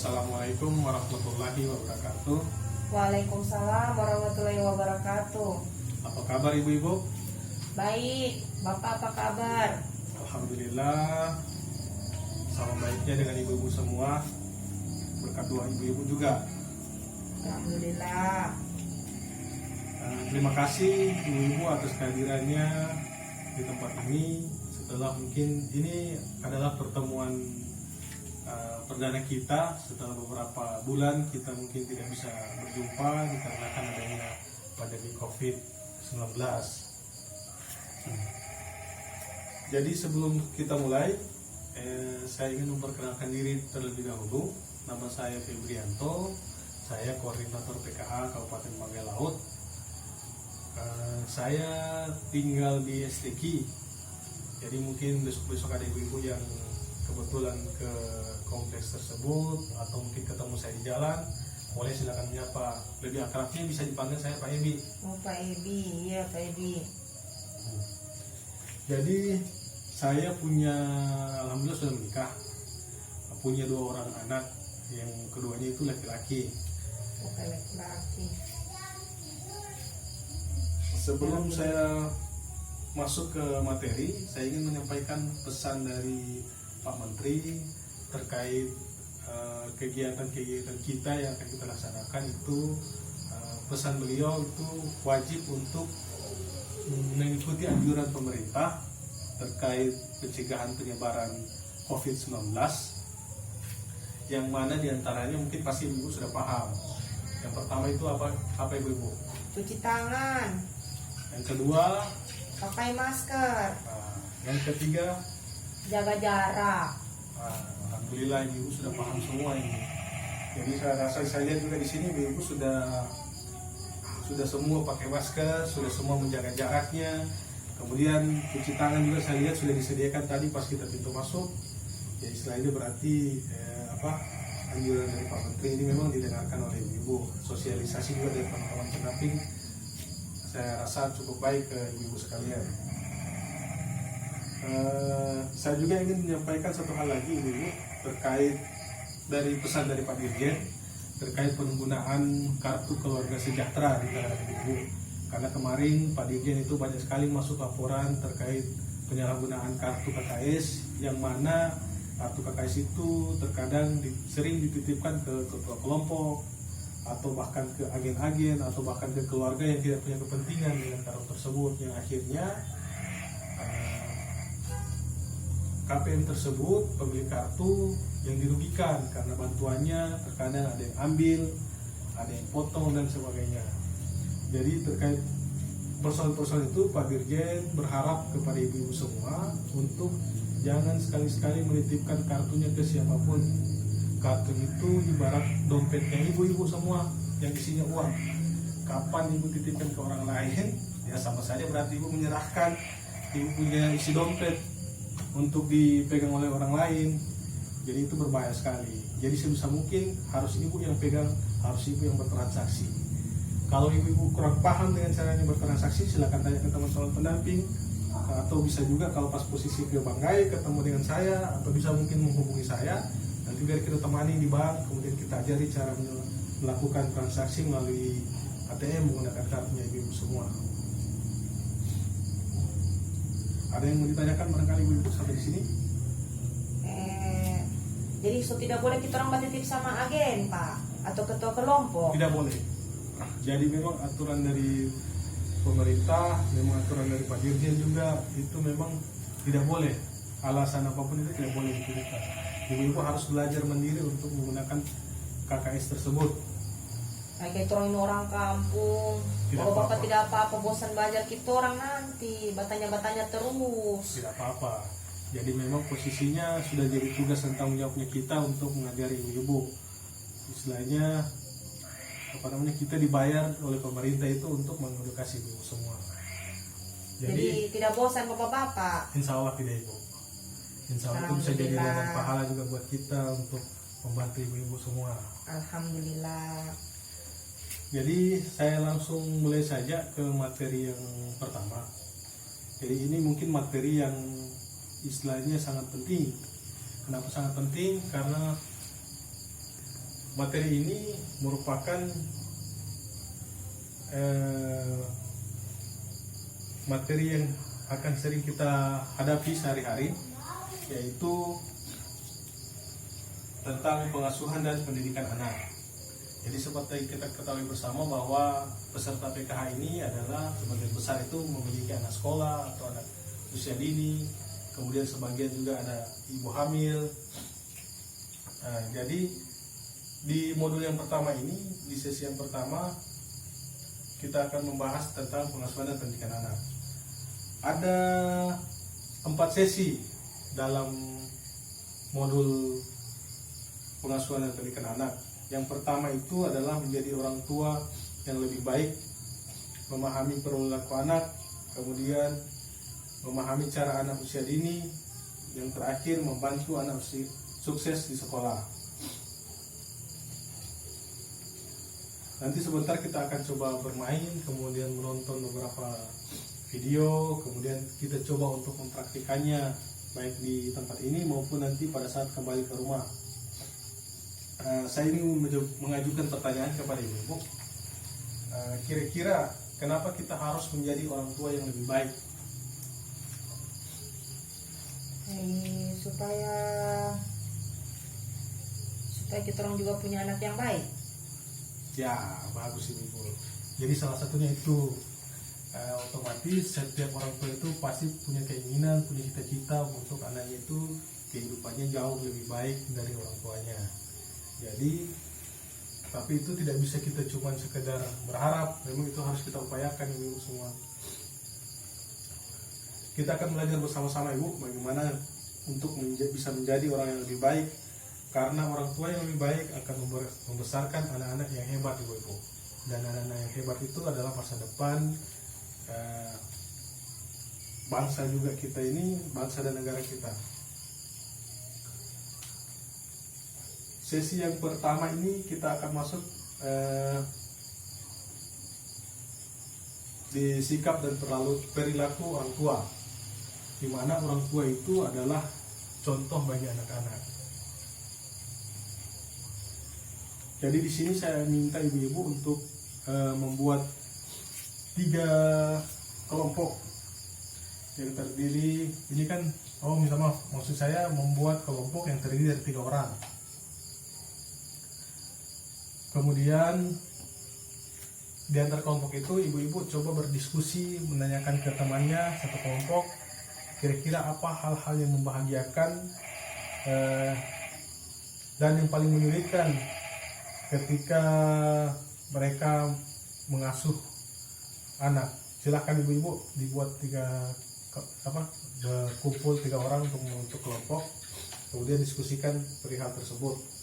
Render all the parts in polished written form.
Assalamualaikum warahmatullahi wabarakatuh. Waalaikumsalam warahmatullahi wabarakatuh. Apa kabar ibu-ibu? Baik, Bapak apa kabar? Alhamdulillah, sama baiknya dengan ibu-ibu semua. Berkat doa ibu-ibu juga. Alhamdulillah. Terima kasih ibu-ibu atas kehadirannya di tempat ini. Setelah mungkin ini adalah pertemuan perdana kita setelah beberapa bulan kita mungkin tidak bisa berjumpa dikarenakan adanya pandemi COVID-19. Jadi sebelum kita mulai, saya ingin memperkenalkan diri terlebih dahulu. Nama saya Febrianto, saya koordinator PKA Kabupaten Banggai Laut. Saya tinggal di STQ. Jadi mungkin besok-besok ada ibu-ibu yang kebetulan ke kompleks tersebut atau mungkin ketemu saya di jalan, boleh silakan menyapa. Lebih akrabnya bisa dipanggil saya Pak Ebi. Oh Pak Ebi, iya Pak Ebi. Jadi saya punya, alhamdulillah sudah menikah, punya 2 orang anak, yang keduanya itu laki-laki. Bukan laki-laki. Sebelum saya masuk ke materi, saya ingin menyampaikan pesan dari Pak Menteri terkait kegiatan-kegiatan kita yang akan kita laksanakan itu. Pesan beliau itu wajib untuk mengikuti anjuran pemerintah terkait pencegahan penyebaran COVID-19, yang mana diantaranya mungkin pasti ibu sudah paham. Yang pertama itu apa ibu? Cuci tangan. Yang kedua, Pakai masker. yang ketiga, Jaga jarak. Alhamdulillah ibu sudah paham semua ini. Jadi saya rasa, saya lihat juga di sini ibu sudah semua pakai masker, sudah semua menjaga jaraknya. Kemudian cuci tangan juga saya lihat sudah disediakan tadi pas kita pintu masuk. Jadi setelah itu berarti anjuran dari Pak Menteri ini memang didengarkan oleh ibu. Sosialisasi juga dari teman-teman pendamping saya rasa cukup baik ke ibu sekalian. Saya juga ingin menyampaikan satu hal lagi ibu terkait dari pesan dari Pak Dirjen terkait penggunaan kartu keluarga sejahtera di daerah ibu. Karena kemarin Pak Dirjen itu banyak sekali masuk laporan terkait penyalahgunaan kartu KKS, yang mana kartu KKS itu terkadang sering dititipkan ke ketua kelompok atau bahkan ke agen-agen atau bahkan ke keluarga yang tidak punya kepentingan dengan kartu tersebut, yang akhirnya KPM tersebut, pemilik kartu, yang dirugikan karena bantuannya terkadang ada yang ambil, ada yang potong dan sebagainya. Jadi terkait persoalan-persoalan itu Pak Dirjen berharap kepada ibu-ibu semua untuk jangan sekali-sekali menitipkan kartunya ke siapapun. Kartu itu ibarat dompetnya ibu-ibu semua yang isinya uang. Kapan ibu titipkan ke orang lain, ya sama saja berarti ibu menyerahkan ibu punya isi dompet untuk dipegang oleh orang lain. Jadi itu berbahaya sekali. Jadi sebisa mungkin harus ibu yang pegang, harus ibu yang bertransaksi. Kalau ibu-ibu kurang paham dengan caranya bertransaksi, silakan tanya ke teman-teman pendamping, atau bisa juga kalau pas posisi ke Banggai ketemu dengan saya, atau bisa mungkin menghubungi saya. Nanti biar kita temani di bank, kemudian kita ajari cara melakukan transaksi melalui ATM menggunakan kartunya ibu semua. Ada yang mau ditanyakan barangkali ibu sampai di sini? Jadi tidak boleh kita orang titip sama agen Pak atau ketua kelompok? Tidak boleh. Jadi memang aturan dari pemerintah, memang aturan dari Pak Dirjen juga, itu memang tidak boleh. Alasan apapun itu tidak boleh diberikan. Ibu-ibu harus belajar mandiri untuk menggunakan KKS tersebut. Kayak orang kampung, kalau bapak tidak apa-apa, bosan belajar kita orang nanti bertanya-bertanya terus. Tidak apa-apa. Jadi memang posisinya sudah jadi tugas dan tanggung jawabnya kita untuk mengajari ibu-ibu. Istilahnya kita dibayar oleh pemerintah itu untuk mengedukasi ibu semua. Jadi tidak bosan bapak-bapak. Insya Allah tidak ibu. Insya Allah itu bisa jadi ladang pahala juga buat kita untuk membantu ibu-ibu semua. Alhamdulillah. Jadi saya langsung mulai saja ke materi yang pertama. Jadi ini mungkin materi yang istilahnya sangat penting. Kenapa sangat penting? Karena materi ini merupakan materi yang akan sering kita hadapi sehari-hari, yaitu tentang pengasuhan dan pendidikan anak. Jadi seperti kita ketahui bersama bahwa peserta PKH ini adalah sebagian besar itu memiliki anak sekolah atau anak usia dini, kemudian sebagian juga ada ibu hamil. Nah, jadi di modul yang pertama ini, di sesi yang pertama, kita akan membahas tentang pengasuhan dan pendidikan anak. Ada 4 sesi dalam modul pengasuhan dan pendidikan anak. Yang pertama itu adalah menjadi orang tua yang lebih baik, memahami perilaku anak, kemudian memahami cara anak usia dini, yang terakhir membantu anak sukses di sekolah. Nanti sebentar kita akan coba bermain, kemudian menonton beberapa video, kemudian kita coba untuk mempraktikannya baik di tempat ini maupun nanti pada saat kembali ke rumah. Saya ingin mengajukan pertanyaan kepada Ibu. Kira-kira kenapa kita harus menjadi orang tua yang lebih baik? Supaya kita orang juga punya anak yang baik. Ya, bagus Ibu. Jadi salah satunya itu otomatis setiap orang tua itu pasti punya keinginan, punya cita-cita untuk anaknya itu kehidupannya jauh lebih baik dari orang tuanya. Jadi, tapi itu tidak bisa kita cuma sekedar berharap, memang itu harus kita upayakan Ibu semua. Kita akan belajar bersama-sama Ibu bagaimana untuk bisa menjadi orang yang lebih baik, karena orang tua yang lebih baik akan membesarkan anak-anak yang hebat Ibu. Dan anak-anak yang hebat itu adalah masa depan bangsa juga kita ini, bangsa dan negara kita. Sesi yang pertama ini kita akan masuk di sikap dan perilaku orang tua, di mana orang tua itu adalah contoh bagi anak-anak. Jadi di sini saya minta ibu-ibu untuk membuat 3 kelompok yang terdiri, ini kan, maksud saya membuat kelompok yang terdiri dari 3 orang. Kemudian di antara kelompok itu ibu-ibu coba berdiskusi, menanyakan ke temannya satu kelompok, kira-kira apa hal-hal yang membahagiakan dan yang paling menyulitkan ketika mereka mengasuh anak. Silahkan ibu-ibu dibuat kumpul 3 orang untuk kelompok, kemudian diskusikan perihal tersebut.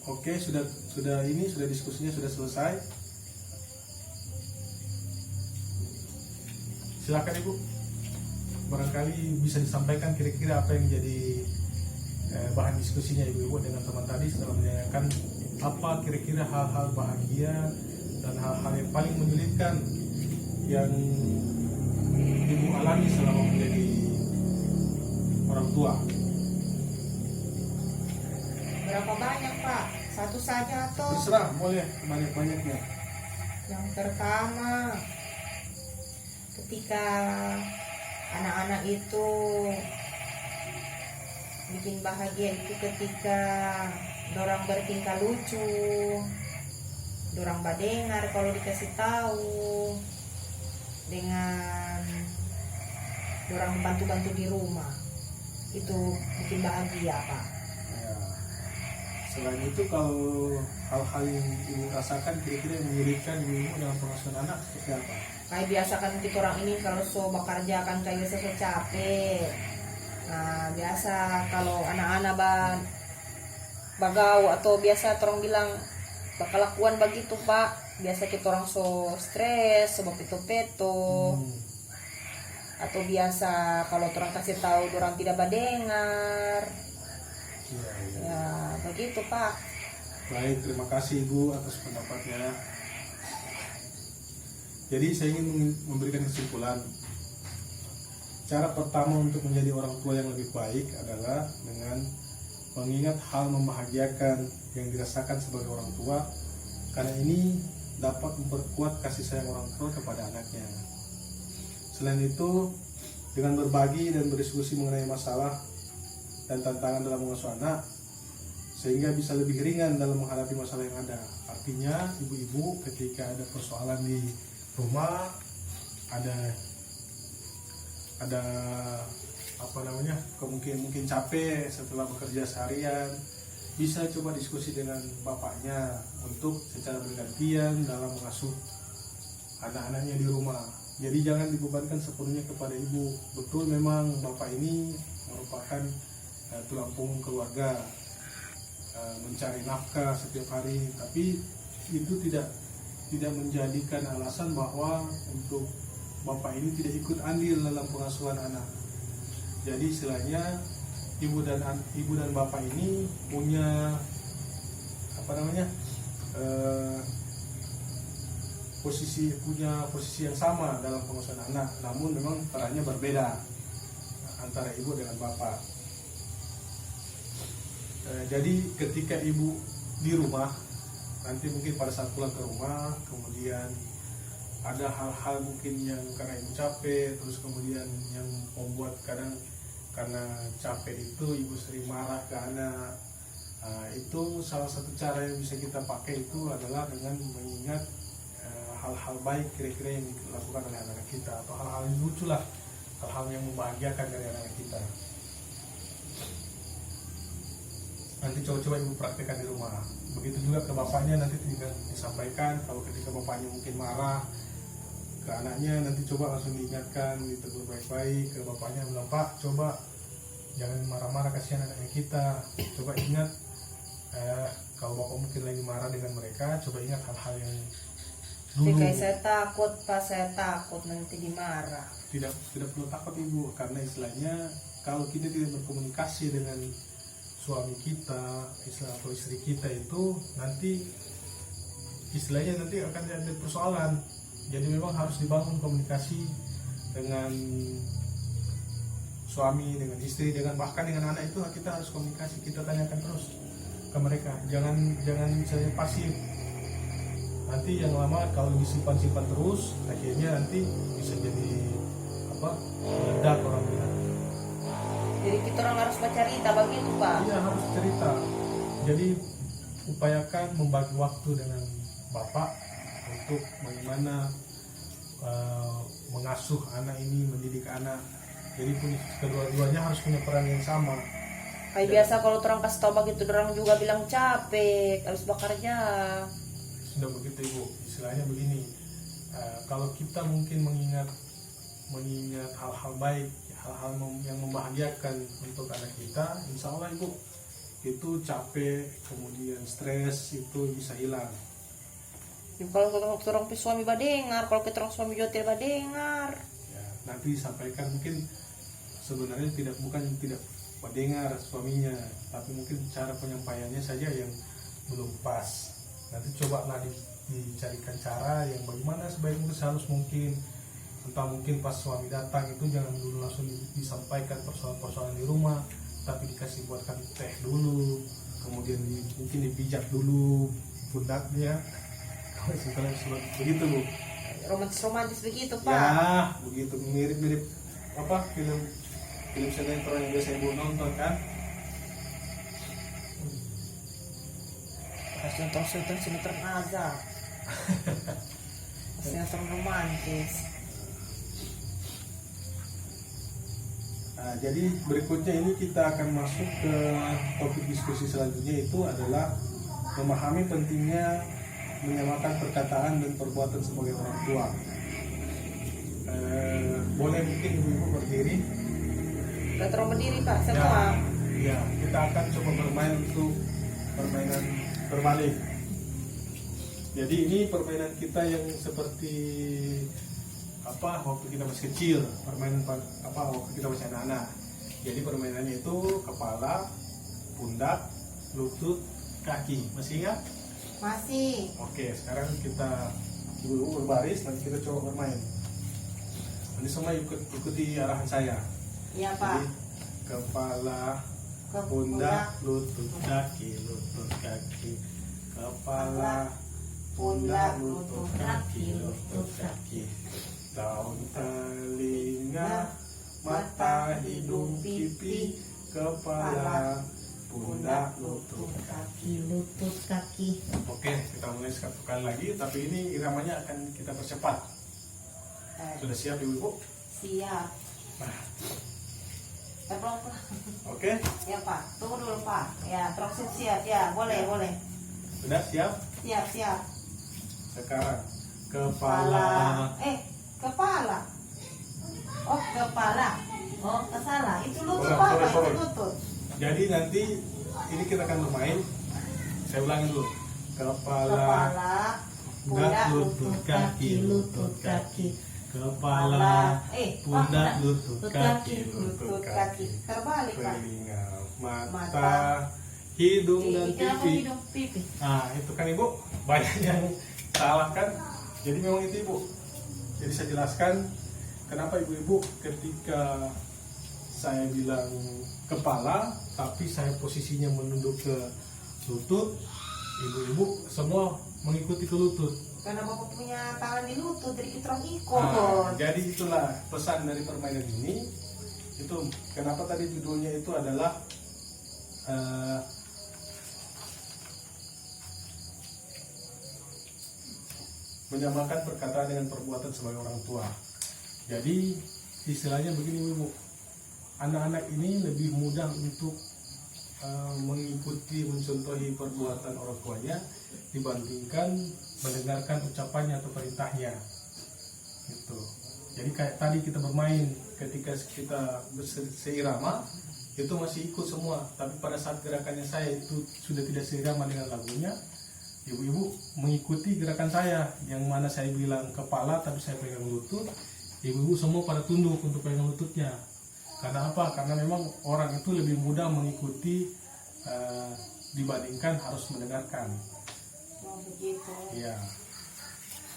Oke, sudah diskusinya sudah selesai. Silakan Ibu. Barangkali bisa disampaikan kira-kira apa yang jadi bahan diskusinya Ibu-ibu dengan teman tadi setelah menanyakan apa kira-kira hal-hal bahagia dan hal-hal yang paling menyulitkan yang Ibu alami selama menjadi orang tua. Berapa banyak Pak? Satu saja atau? Terserah, boleh banyak-banyaknya. Yang pertama, ketika anak-anak itu bikin bahagia itu ketika dorang bertingkah lucu, dorang badengar kalau dikasih tahu, dengan dorang bantu-bantu di rumah, itu bikin bahagia Pak. Selain itu, kalau hal-hal yang Ibu rasakan kira-kira yang menyulitkan Ibu dalam pengasuhan anak seperti apa? Kayak biasa kan kita orang ini kalau so bekerja kan kayak biasa so capek. Nah biasa kalau anak-anak bagau atau biasa orang bilang kelakuan begitu Pak. Biasa kita orang so stres, so peto-peto. Atau biasa kalau orang kasih tahu orang tidak mendengar. Ya begitu Pak. Baik, terima kasih Ibu atas pendapatnya. Jadi saya ingin memberikan kesimpulan. cara pertama untuk menjadi orang tua yang lebih baik adalah dengan mengingat hal membahagiakan yang dirasakan sebagai orang tua, karena ini dapat memperkuat kasih sayang orang tua kepada anaknya. Selain itu, dengan berbagi dan berdiskusi mengenai masalah dan tantangan dalam mengasuh anak, sehingga bisa lebih ringan dalam menghadapi masalah yang ada. Artinya, ibu-ibu ketika ada persoalan di rumah, ada mungkin capek setelah bekerja seharian, bisa coba diskusi dengan bapaknya untuk secara bergantian dalam mengasuh anak-anaknya di rumah. Jadi jangan dibebankan sepenuhnya kepada ibu. Betul, memang bapak ini merupakan tulang punggung keluarga, mencari nafkah setiap hari, tapi itu tidak menjadikan alasan bahwa untuk bapak ini tidak ikut andil dalam pengasuhan anak. Jadi istilahnya ibu dan bapak ini punya posisi yang sama dalam pengasuhan anak, namun memang perannya berbeda antara ibu dengan bapak. Jadi ketika ibu di rumah, nanti mungkin pada saat pulang ke rumah, kemudian ada hal-hal mungkin yang karena ibu capek, terus kemudian yang membuat kadang karena capek itu ibu sering marah ke anak. Itu salah satu cara yang bisa kita pakai itu adalah dengan mengingat hal-hal baik kira-kira yang dilakukan oleh anak kita, atau hal-hal yang lucu lah, hal-hal yang membahagiakan dari anak kita. Nanti coba-coba ibu praktekkan di rumah. Begitu juga ke bapaknya, nanti tidak disampaikan. Kalau ketika bapaknya mungkin marah ke anaknya, nanti coba langsung diingatkan, ditegur baik-baik ke bapaknya, bilang, "Pak, coba jangan marah-marah, kasihan anaknya kita. Coba ingat, kalau bapak mungkin lagi marah dengan mereka, coba ingat hal-hal yang dulu." Kayak saya takut, Pak, saya takut nanti dimarah. Tidak perlu takut ibu, karena istilahnya kalau kita tidak berkomunikasi dengan suami kita, atau istri kita itu nanti istilahnya nanti akan ada persoalan. Jadi memang harus dibangun komunikasi dengan suami, dengan istri, bahkan dengan anak itu kita harus komunikasi. Kita tanyakan terus ke mereka, jangan misalnya pasif. Nanti yang lama kalau disimpan terus, akhirnya nanti bisa jadi meledak orang bilang. Jadi kita orang harus bercerita begitu, Pak? Iya, harus cerita. Jadi upayakan membagi waktu dengan bapak untuk bagaimana mengasuh anak ini, mendidik anak. Jadi kedua-duanya harus punya peran yang sama. Kayak biasa kalau orang kasih tau begitu, orang juga bilang capek, harus bekerja. Sudah begitu ibu, istilahnya begini, kalau kita mungkin mengingat hal-hal baik, hal-hal yang membahagiakan untuk anak kita, insya Allah ibu, itu capek, kemudian stres itu bisa hilang. Ya, kalau orang suami badengar, kalau kita orang suami juga tidak badengar. Ya, nanti disampaikan, mungkin sebenarnya bukan tidak mendengar suaminya, tapi mungkin cara penyampaiannya saja yang belum pas. Nanti cobalah dicarikan cara yang bagaimana sebaik mungkin, sehalus mungkin. Entah mungkin pas suami datang itu jangan dulu langsung disampaikan persoalan-persoalan di rumah, tapi dikasih buatkan teh dulu, kemudian mungkin dipijat dulu pundaknya. Setelah begitu bu, romantis begitu Pak. Ya begitu, mirip film sinetron yang biasa ibu nonton kan. Sinetron aja. Sinetron romantis. Nah, jadi berikutnya ini kita akan masuk ke topik diskusi selanjutnya, itu adalah memahami pentingnya menyamakan perkataan dan perbuatan sebagai orang tua. Boleh mungkin ibu-ibu berdiri. Kita terus berdiri Pak, semua. Ya, kita akan coba bermain untuk permainan berbalik. Jadi ini permainan kita yang seperti waktu kita masih kecil, permainan waktu kita masih anak-anak. Jadi permainannya itu kepala, pundak, lutut, kaki. Masih ingat? Masih. Oke, sekarang kita ibu berbaris, nanti kita coba bermain. Ini semua ikuti arahan saya. Iya Jadi, Pak. kepala, Ke pundak, lutut, kaki, lutut, kaki. Kepala, pundak, lutut, kaki, lutut, kaki. Daun, telinga, mata, hidung, pipi, kepala, pundak, lutut, kaki. lutut, kaki. Oke, kita mulai satu kali lagi, tapi ini iramanya akan kita percepat. Sudah siap ibu-ibu? Siap. Nah, Pelan-pelan. oke, Ya Pak, tunggu dulu Pak. Ya, terus siap ya, boleh, boleh. sudah siap? Siap, siap. Sekarang kepala, Kepala. Oh, kepala. Oh, salah. Itu lutut Boleh, Pak, boleh, itu boleh. lutut. jadi nanti ini kita akan bermain. Saya ulangi dulu. Kepala, Kepala, pundak, lutut, kaki, lutut, kaki. Kepala, pundak, lutut, kaki, lutut, kaki. Terbalik Pak. Telinga, mata, Mata, hidung dan Kenapa pipi. hidung pipi? Nah, itu kan ibu banyak yang salah kan. Jadi memang itu ibu. Jadi saya jelaskan kenapa ibu-ibu ketika saya bilang kepala, tapi saya posisinya menunduk ke lutut, ibu-ibu semua mengikuti ke lutut. Karena Bapak punya tangan di lutut, jadi kita orang ikut. Nah, jadi itulah pesan dari permainan ini. Itu kenapa tadi judulnya itu adalah menyamakan perkataan dengan perbuatan sebagai orang tua. Jadi istilahnya begini ibu, anak-anak ini lebih mudah untuk mengikuti, mencontohi perbuatan orang tuanya dibandingkan mendengarkan ucapannya atau perintahnya. Gitu. Jadi kayak tadi kita bermain, ketika kita seirama itu masih ikut semua, tapi pada saat gerakannya saya itu sudah tidak seirama dengan lagunya, ibu-ibu mengikuti gerakan saya, yang mana saya bilang kepala tapi saya pegang lutut, ibu-ibu semua pada tunduk untuk pegang lututnya. Karena apa? Karena memang orang itu lebih mudah mengikuti dibandingkan harus mendengarkan. Oh, begitu. Iya.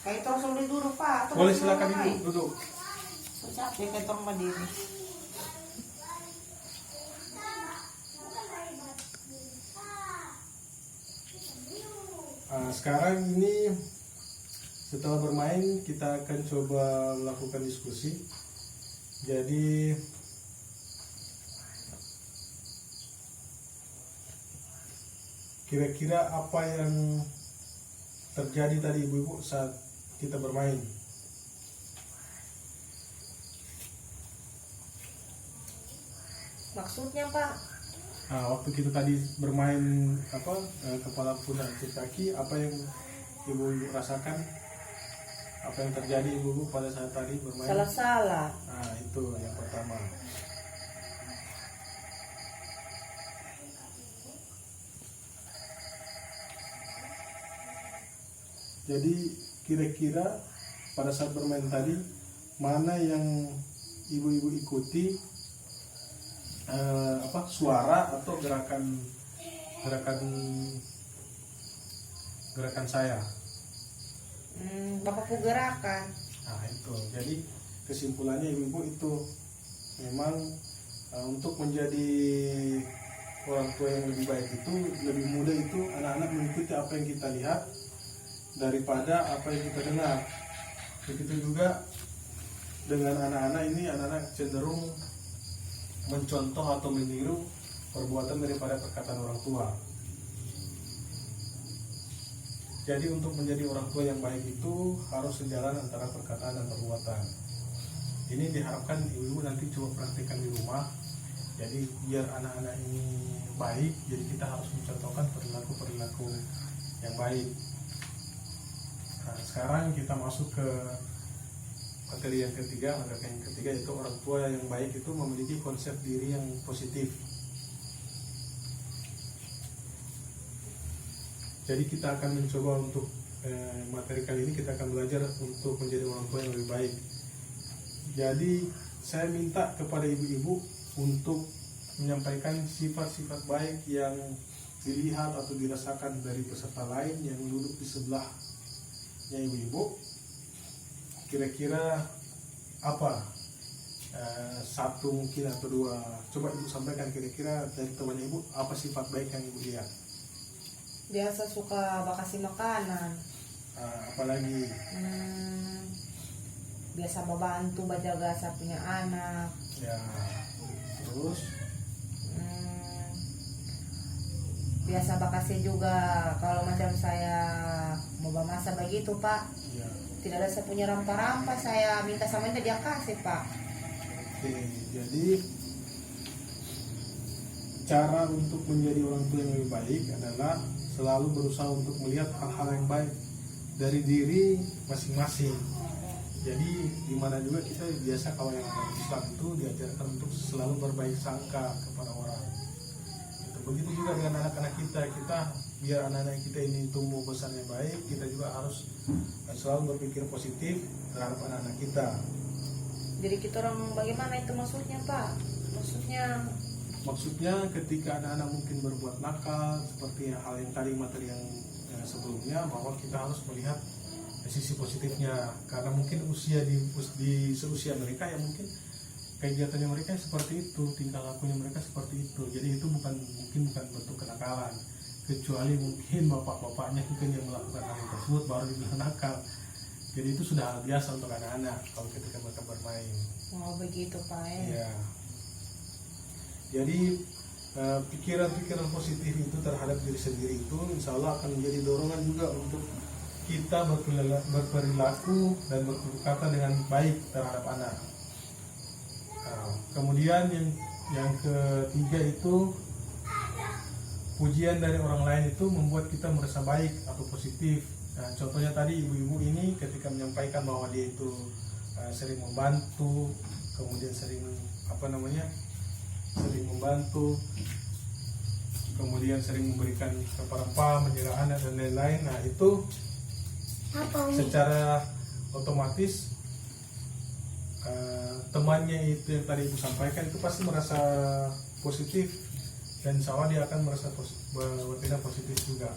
Kayak terus boleh duduk Pak. Terus Boleh silakan mulai. ibu duduk. Capek kayak terus berdiri. Sekarang ini setelah bermain kita akan coba melakukan diskusi. Jadi kira-kira apa yang terjadi tadi ibu-ibu saat kita bermain? Maksudnya Pak? Nah, waktu kita tadi bermain kepala pundak lutut kaki, apa yang ibu-ibu rasakan? Apa yang terjadi ibu-ibu pada saat tadi bermain? Salah-salah. Nah, itu yang pertama. Jadi kira-kira pada saat bermain tadi mana yang ibu-ibu ikuti, suara atau gerakan saya? Bapakku gerakan. Nah itu, jadi kesimpulannya ibu-ibu itu memang untuk menjadi orang tua yang lebih baik itu lebih mudah itu anak-anak mengikuti apa yang kita lihat daripada apa yang kita dengar. Begitu juga dengan anak-anak ini, anak-anak cenderung mencontoh atau meniru perbuatan daripada perkataan orang tua. Jadi untuk menjadi orang tua yang baik itu harus sejalan antara perkataan dan perbuatan. Ini diharapkan ibu-ibu nanti coba praktikkan di rumah. Jadi biar anak-anak ini baik, jadi kita harus mencontohkan perilaku-perilaku yang baik. Nah, sekarang kita masuk ke materi yang ketiga. Materi yang ketiga yaitu orang tua yang baik itu memiliki konsep diri yang positif. Jadi kita akan mencoba untuk materi kali ini kita akan belajar untuk menjadi orang tua yang lebih baik. Jadi saya minta kepada ibu-ibu untuk menyampaikan sifat-sifat baik yang dilihat atau dirasakan dari peserta lain yang duduk di sebelahnya ibu-ibu. Kira-kira apa satu mungkin atau dua. Coba ibu sampaikan kira-kira dari temannya ibu apa sifat baik yang ibu lihat. Biasa suka bakasih makanan. Apalagi Biasa membantu menjaga saya punya anak. ya, terus Biasa bakasih juga kalau macam saya mau memasak begitu pak. ya. Tidak ada saya punya rampa-rampa, saya minta sama dia kasih pak. Oke, jadi cara untuk menjadi orang tua yang lebih baik adalah selalu berusaha untuk melihat hal-hal yang baik dari diri masing-masing. Jadi dimana juga kita biasa kalau yang agama Islam itu diajarkan untuk selalu berbaik sangka kepada orang. Begitu juga dengan anak-anak kita biar anak-anak kita ini tumbuh besarnya baik, kita juga harus selalu berpikir positif terhadap anak-anak kita. Jadi kita orang bagaimana itu maksudnya pak? Maksudnya ketika anak-anak mungkin berbuat nakal seperti hal yang tadi materi yang sebelumnya, bahwa kita harus melihat sisi positifnya, karena mungkin di seusia mereka yang mungkin kegiatannya mereka seperti itu, tingkah lakunya mereka seperti itu. Jadi itu bukan bentuk kenakalan, kecuali mungkin bapak-bapaknya mungkin yang melakukan hal tersebut baru dibilang nakal. Jadi itu sudah hal biasa untuk anak-anak kalau ketika mereka bermain. Oh begitu pak Ya. Jadi pikiran-pikiran positif itu terhadap diri sendiri itu insya Allah akan menjadi dorongan juga untuk kita berperilaku dan berkata dengan baik terhadap anak. Kemudian yang ketiga itu pujian dari orang lain itu membuat kita merasa baik atau positif. Nah, contohnya tadi ibu-ibu ini ketika menyampaikan bahwa dia itu sering membantu, kemudian sering membantu, kemudian sering memberikan rempah-rempah, menjaga anak dan lain-lain. Nah itu secara otomatis temannya itu yang tadi ibu sampaikan itu pasti merasa positif, dan insya Allah dia akan merasa bertindak positif juga.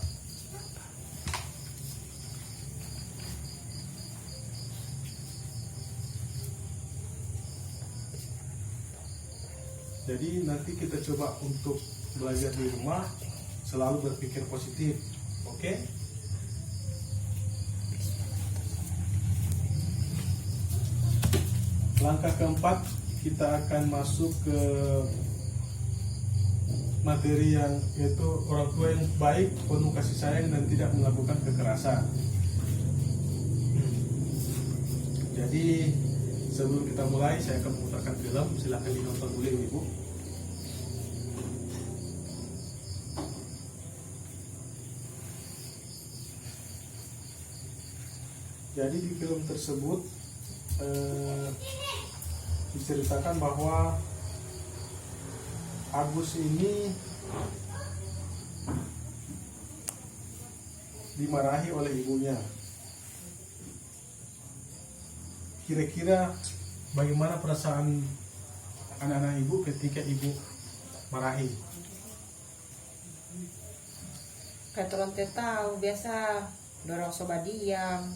Jadi nanti kita coba untuk belajar di rumah selalu berpikir positif, oke? Langkah keempat, kita akan masuk ke materi yang yaitu orang tua yang baik, penuh kasih sayang dan tidak melakukan kekerasan. Jadi sebelum kita mulai, saya akan memutarkan film. Silahkan ditonton dulu ibu. Jadi di film tersebut diceritakan bahwa Agus ini dimarahi oleh ibunya. Kira-kira bagaimana perasaan anak-anak ibu ketika ibu marahi? Kayak orang tahu biasa dorong soba diam,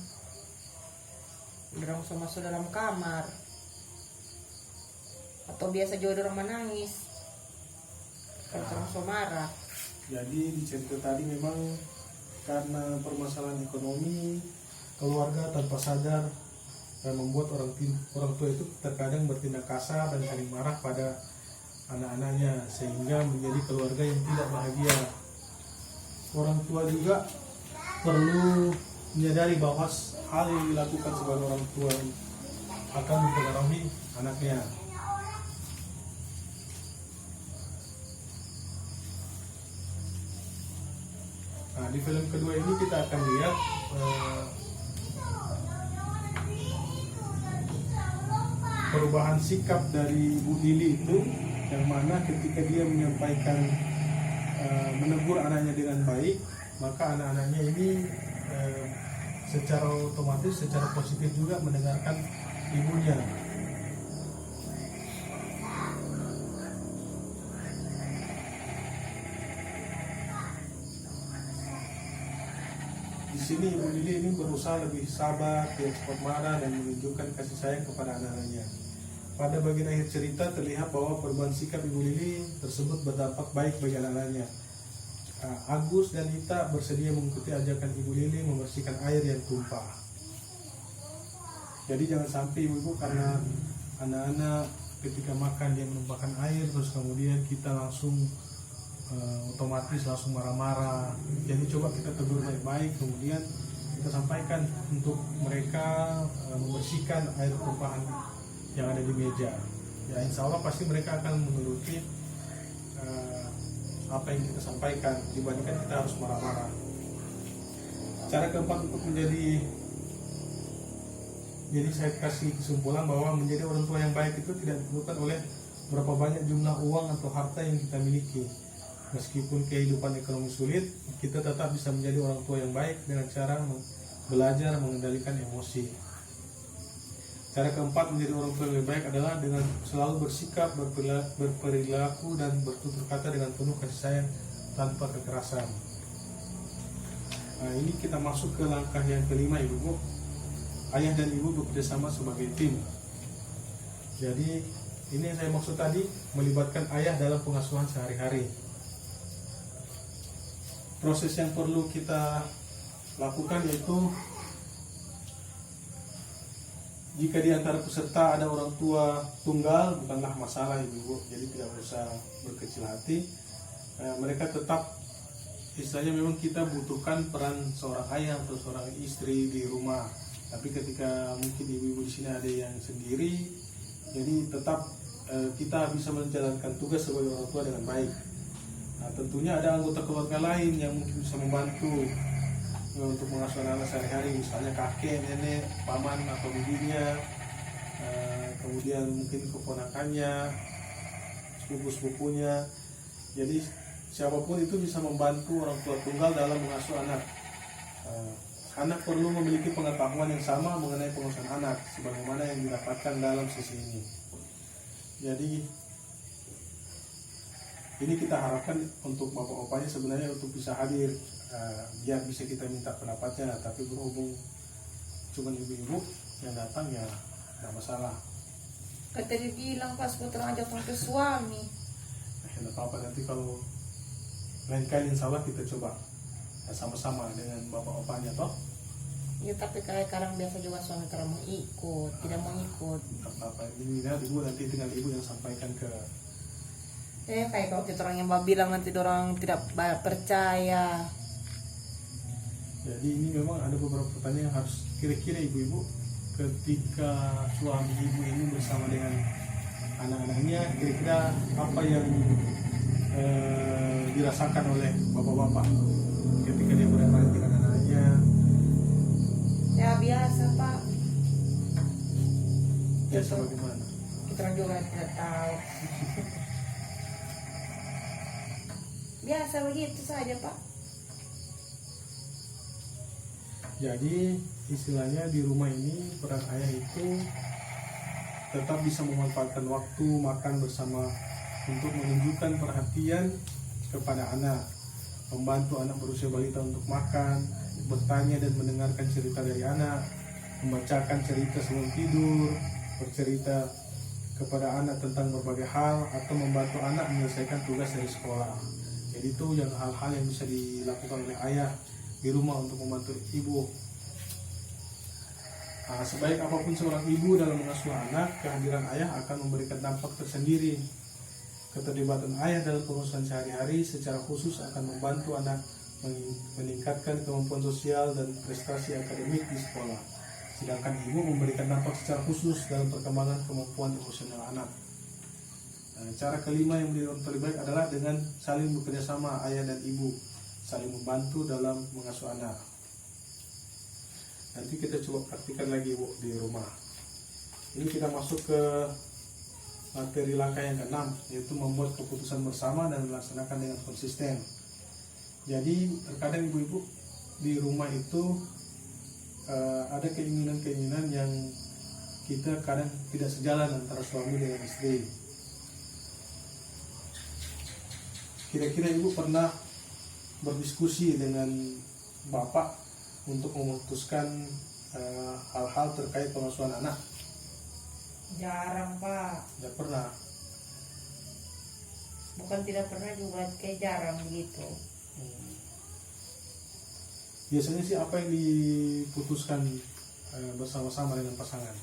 dorong soba masuk dalam kamar, atau biasa juga dorong menangis, kayak orang soba marah. Jadi di cerita tadi memang karena permasalahan ekonomi keluarga tanpa sadar dan membuat orang tua itu terkadang bertindak kasar dan saling marah pada anak-anaknya, sehingga menjadi keluarga yang tidak bahagia. Orang tua juga perlu menyadari bahwa hal yang dilakukan sebagai orang tua akan mempengaruhi anaknya. Nah, di film kedua ini kita akan lihat perubahan sikap dari Bu Lili itu, yang mana ketika dia menyampaikan menegur anaknya dengan baik, maka anak-anaknya ini secara otomatis, secara positif juga mendengarkan ibunya. Di sini Ibu Lili ini berusaha lebih sabar, tidak cepat marah dan menunjukkan kasih sayang kepada anak-anaknya. pada bagian akhir cerita terlihat bahwa perubahan sikap Ibu Lili tersebut berdampak baik bagi anak-anaknya. Agus dan Ita bersedia mengikuti ajakan Ibu Lili membersihkan air yang tumpah. Jadi jangan sampai ibu-ibu karena anak-anak ketika makan dia menumpahkan air terus kemudian kita langsung otomatis langsung marah-marah. Jadi coba kita tegur baik-baik, kemudian kita sampaikan untuk mereka membersihkan air tumpahan yang ada di meja. Ya insya Allah pasti mereka akan menuruti apa yang kita sampaikan dibandingkan kita harus marah-marah. Cara keempat untuk jadi saya kasih kesimpulan bahwa menjadi orang tua yang baik itu tidak ditentukan oleh berapa banyak jumlah uang atau harta yang kita miliki. Meskipun kehidupan ekonomi sulit, kita tetap bisa menjadi orang tua yang baik dengan cara belajar mengendalikan emosi. Cara keempat menjadi orang tua yang lebih baik adalah dengan selalu bersikap, berperilaku dan bertutur kata dengan penuh kasih sayang tanpa kekerasan. Nah, ini kita masuk ke langkah yang kelima, ibu-ibu. Ayah dan ibu bekerjasama sebagai tim. Jadi ini yang saya maksud tadi, melibatkan ayah dalam pengasuhan sehari-hari. Proses yang perlu kita lakukan yaitu jika di antara peserta ada orang tua tunggal, bukanlah masalah ibu-ibu, jadi tidak usah berkecil hati. Mereka tetap, istilahnya memang kita butuhkan peran seorang ayah atau seorang istri di rumah. Tapi ketika mungkin ibu-ibu di sini ada yang sendiri, jadi tetap kita bisa menjalankan tugas sebagai orang tua dengan baik. Nah, tentunya ada anggota keluarga lain yang mungkin bisa membantu untuk mengasuh anak sehari-hari, misalnya kakek, nenek, paman atau bibinya, kemudian mungkin keponakannya, sepupu-sepupunya. Jadi siapapun itu bisa membantu orang tua tunggal dalam mengasuh anak. Anak perlu memiliki pengetahuan yang sama mengenai pengasuhan anak, sebagaimana yang didapatkan dalam sesi ini. Jadi ini kita harapkan untuk bapak-bapaknya sebenarnya untuk bisa hadir, biar bisa kita minta pendapatnya. Tapi berhubung cuma ibu-ibu yang datang, ya tidak masalah. Kata dia bilang pas putra ajak ke suami. Tidak apa-apa, nanti kalau lain kali insya Allah kita coba sama-sama dengan bapak-bapaknya toh. Ya tapi kayak sekarang biasa juga suami kalau mau ikut, tidak mau ikut. Apa ini ibu nanti tinggal ibu yang sampaikan ke. Kayak kalau kita orang yang bilang nanti orang tidak percaya. Jadi ini memang ada beberapa pertanyaan yang harus kira-kira ibu-ibu ketika suami ibu ini bersama dengan anak-anaknya, kira-kira apa yang dirasakan oleh bapak-bapak ketika dia berada dengan anak-anaknya. Ya biasa pak. Biasa bagaimana? Kita orang juga tidak tahu. Biasa begitu saja pak. Jadi istilahnya di rumah ini peran ayah itu tetap bisa memanfaatkan waktu makan bersama untuk menunjukkan perhatian kepada anak, membantu anak berusia balita untuk makan, bertanya dan mendengarkan cerita dari anak, membacakan cerita sebelum tidur, bercerita kepada anak tentang berbagai hal, atau membantu anak menyelesaikan tugas dari sekolah. Jadi itu yang hal-hal yang bisa dilakukan oleh ayah di rumah untuk membantu ibu. Nah, sebaik apapun seorang ibu dalam mengasuh anak, kehadiran ayah akan memberikan dampak tersendiri. Keterlibatan ayah dalam pengurusan sehari-hari secara khusus akan membantu anak meningkatkan kemampuan sosial dan prestasi akademik di sekolah. Sedangkan ibu memberikan dampak secara khusus dalam perkembangan kemampuan emosional anak. Nah, cara kelima yang menjadi orang terbaik adalah dengan saling bekerja sama ayah dan ibu, saling membantu dalam mengasuh anak. Nanti kita coba praktikkan lagi ibu di rumah. Ini kita masuk ke materi langkah yang ke-6, yaitu membuat keputusan bersama dan melaksanakan dengan konsisten. Jadi terkadang ibu-ibu di rumah itu ada keinginan-keinginan yang kita kadang tidak sejalan antara suami dengan istri. Kira-kira ibu pernah berdiskusi dengan bapak untuk memutuskan hal-hal terkait pengasuhan anak? Jarang pak, Tidak pernah. bukan tidak pernah juga, kayak jarang begitu. Biasanya sih apa yang diputuskan bersama-sama dengan pasangan?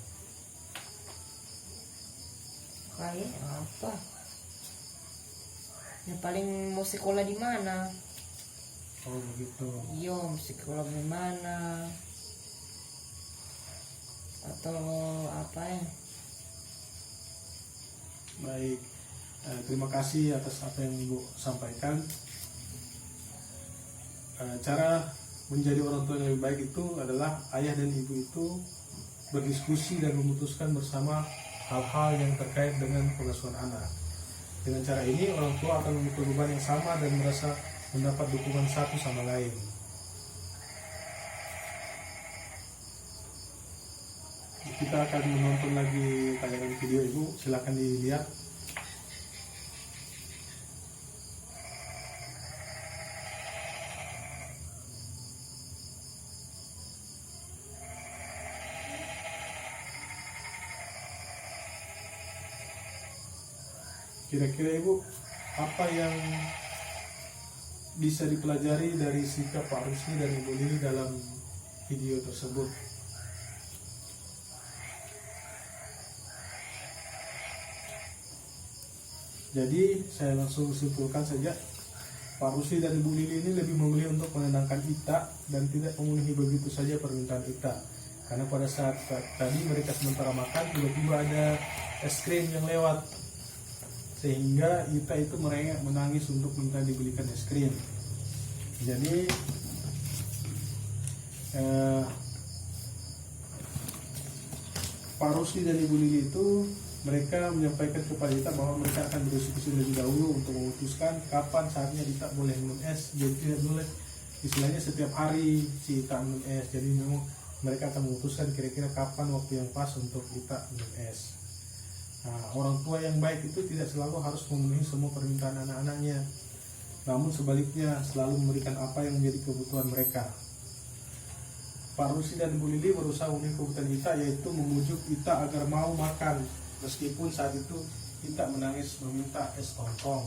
Kayak apa? Yang paling mau sekolah di mana? Oh begitu. Iya, mau sekolah di mana? Atau apa ya? Baik, terima kasih atas apa yang Ibu sampaikan. Cara menjadi orang tua yang lebih baik itu adalah ayah dan ibu itu berdiskusi dan memutuskan bersama hal-hal yang terkait dengan pengasuhan anak. Dengan cara ini orang tua akan memikul beban yang sama dan merasa mendapat dukungan satu sama lain. Kita akan menonton lagi tayangan video Ibu, silakan dilihat. Kira-kira Ibu, apa yang bisa dipelajari dari sikap Pak Rusli dan Ibu Lili dalam video tersebut? Jadi saya langsung simpulkan saja, Pak Rusli dan Ibu Lili ini lebih memilih untuk menenangkan Ita dan tidak memenuhi begitu saja permintaan Ita. Karena pada saat tadi mereka sementara makan, tiba-tiba ada es krim yang lewat, sehingga Ita itu merengek menangis untuk minta dibelikan es krim. Jadi Pak Rusli dan Ibu Lili itu mereka menyampaikan kepada Ita bahwa mereka akan berdiskusi lebih dahulu untuk memutuskan kapan saatnya Ita boleh minum es. Jadi tidak boleh istilahnya setiap hari si Ita minum es. Jadi memang mereka akan memutuskan kira-kira kapan waktu yang pas untuk Ita minum es. Nah, orang tua yang baik itu tidak selalu harus memenuhi semua permintaan anak-anaknya, namun sebaliknya selalu memberikan apa yang menjadi kebutuhan mereka. Pak Rusli dan Bu Lili berusaha memenuhi kebutuhan Ita, yaitu membujuk Ita agar mau makan, meskipun saat itu Ita menangis meminta es tongkong.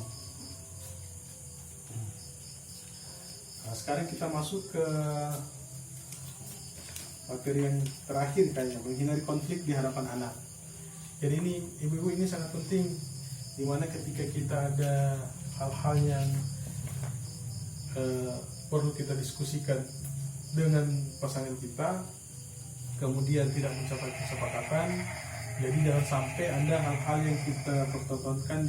Nah, sekarang kita masuk ke materi yang terakhir kayaknya, menghindari konflik di hadapan anak. Jadi ini ibu-ibu ini sangat penting, dimana ketika kita ada hal-hal yang perlu kita diskusikan dengan pasangan kita, kemudian tidak mencapai kesepakatan, jadi jangan sampai ada hal-hal yang kita pertontonkan